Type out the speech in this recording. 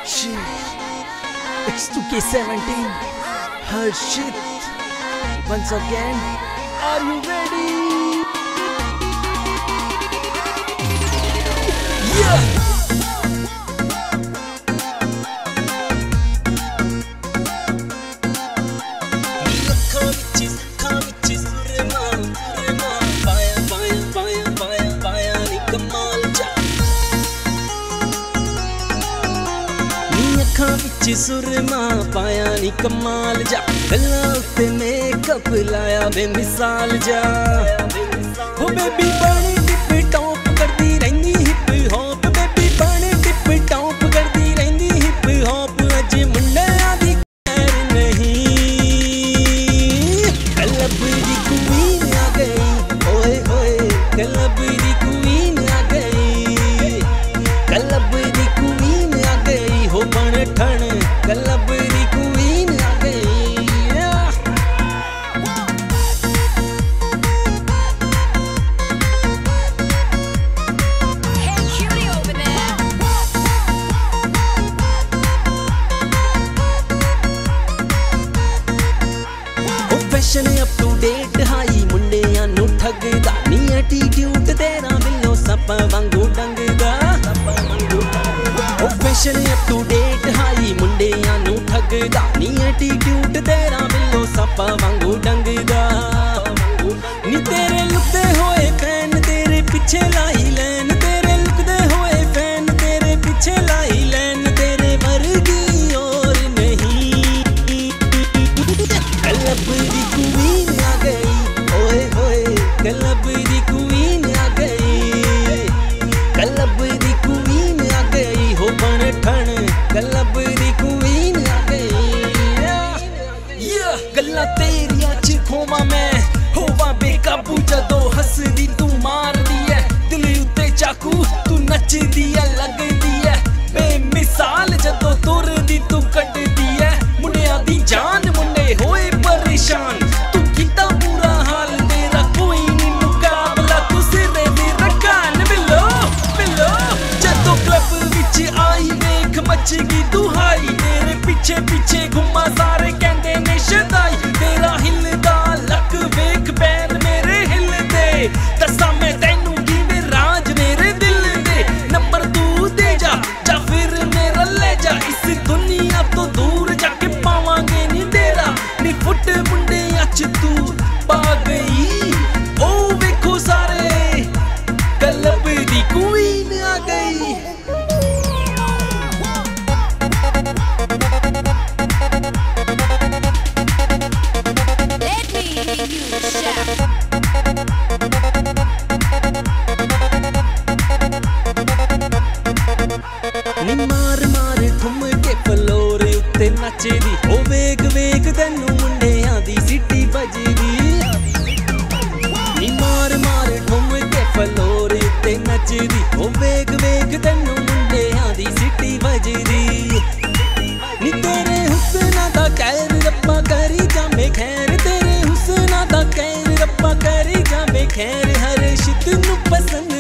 It's 2K17. Harshit. Once again, are you ready? Yeah! सुरमा पाया नी कमाल जा, गल्लां उत्ते मेकअप लाया बेमिसाल जा। हो बेबी बड़ी टिप टॉप करदी रहिंदी हिप हॉप, बेबी बड़ी टिप टॉप करदी रहिंदी हिप हॉप। अज मुंडियां दी खैर नहीं, क्लब दी क्वीन आ गई, ओए ओए क्लब दी क्वीन आ गई, क्लब दी क्वीन आ गई। हो बन ठण क्लब दी क्वीन आ गई। Hey cutie over there. ओ फैशन अप टू डेट हाई मुंडियां नू ठगदा, नी एटीट्यूड तेरा बिल्लो सप वांगू डंगदा। ओ फैशन अप टू डेट हाई मुंडियां नू ठगदा, नी एटीट्यूड तेरा बिल्लो सप वांगू डंगदा। नी तेरे लुकदे होए फैन तेरे पीछे लाई लैन, तेरे लुकदे होए फैन तेरे पीछे लाई लैन। तेरे वर्गी और नहीं, क्लब दी क्वीन आ गई, ओए ओए क्लब दी क्वीन आ गई, क्लब दी क्वीन आ गई। हो बन ठण क्लब दी क्वीन आ गई। गल्लां तेरियां च खोवां मैं, होवां बेकाबू जदों हसदी तू मारदी ऐ। दिल उत्ते चाकू तू नचदी ऐ लगदी ऐ बेमिसाल, जदों तुरदी तू कटदी ऐ मुंडियां दी जान। मुंडे होए परेशान, तू कीता बुरा हाल तेरा कोई नी मुकाबला। तू सिरे दी रकान बिल्लो बिल्लो, जदों क्लब विच आई वेख मच गई तू हाई। तेरे पीछे पीछे घुमा सारे कहंदे ने शदाई। तेरा हिलदा लक वेख पैर मेरे हिलदे, दस्सां मैं तैनू किवें राज मेरे दिल दे। नंबर तू दे जा जा फिर मेरा ले जा, इस दुनिया तो दूर जाके पावांगे नी डेरा। नी फुट मुंडियां च तू पा गई, ओ वेखो सारे क्लब दी क्वीन आ गई। Let me hear you shout. नी मार मार ठुम के फ्लोर उत्ते नचदी, ओ वेग वेग तैनू मुंडियां दी सिटी बजदी। नी मार मार ठुम के फ्लोर उत्ते नचदी, ओ वेग वेग तैनू मुंडियां दी सिटी बजदी। नी तेरे हुस्ना दा कहर रब्बा करी जामे खैर, तेरे हुस्ना दा कहर रब्बा करी जामे खैर। हर्षित नू पसंद